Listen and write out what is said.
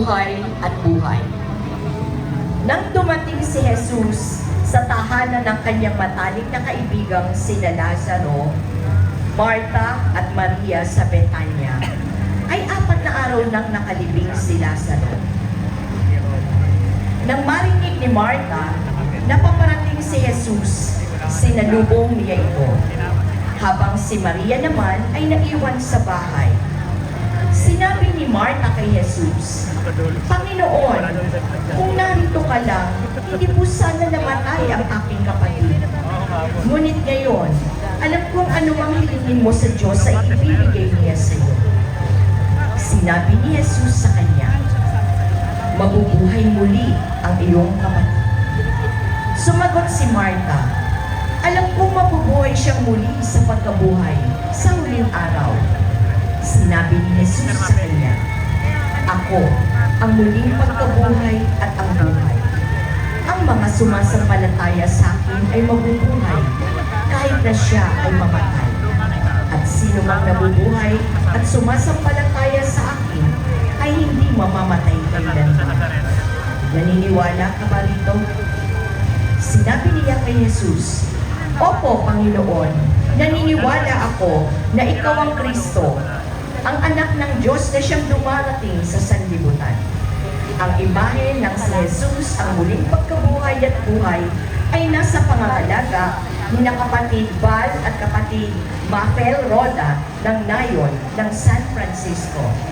buhay at buhay. Nang dumating si Jesus sa tahanan ng kanyang matalik na kaibigang sina Lazaro, Marta at Maria sa Betania, ay 4 na araw nang nakalibing si Lazaro. Nang marinig ni Marta na paparating si Jesus, sinalubong niya ito, habang si Maria naman ay naiwan sa bahay. Sinabi ni Marta kay Jesus, "Panginoon, kung narito ka lang, hindi po sana namatay ang aking kapatid. Ngunit ngayon, alam kong anumang hilingin mo sa Diyos ay ibibigay niya sa iyo." Sinabi ni Jesus sa kanya, "Mabubuhay muli ang iyong kapatid." Sumagot si Marta, "Alam kong mabubuhay siyang muli sa pagkabuhay sa huling araw." Sinabi ni Jesus sa kanya, "Ako ang muling pagkabuhay at ang buhay. Ang mga sumasampalataya sa akin ay mabubuhay kahit na siya ay mamatay. At sino mang nabubuhay at sumasampalataya sa akin ay hindi mamamatay kailanman." Naniniwala ka ba rito? Sinabi niya kay Jesus, "Opo, Panginoon, naniniwala ako na ikaw ang Kristo, ang anak ng Diyos na siyang dumarating sa sanlibutan." Ang imahe ng si Jesus, ang muling pagkabuhay at buhay, ay nasa pangangalaga ni na kapatid Val at kapatid Mafel Roda ng Nayon ng San Francisco.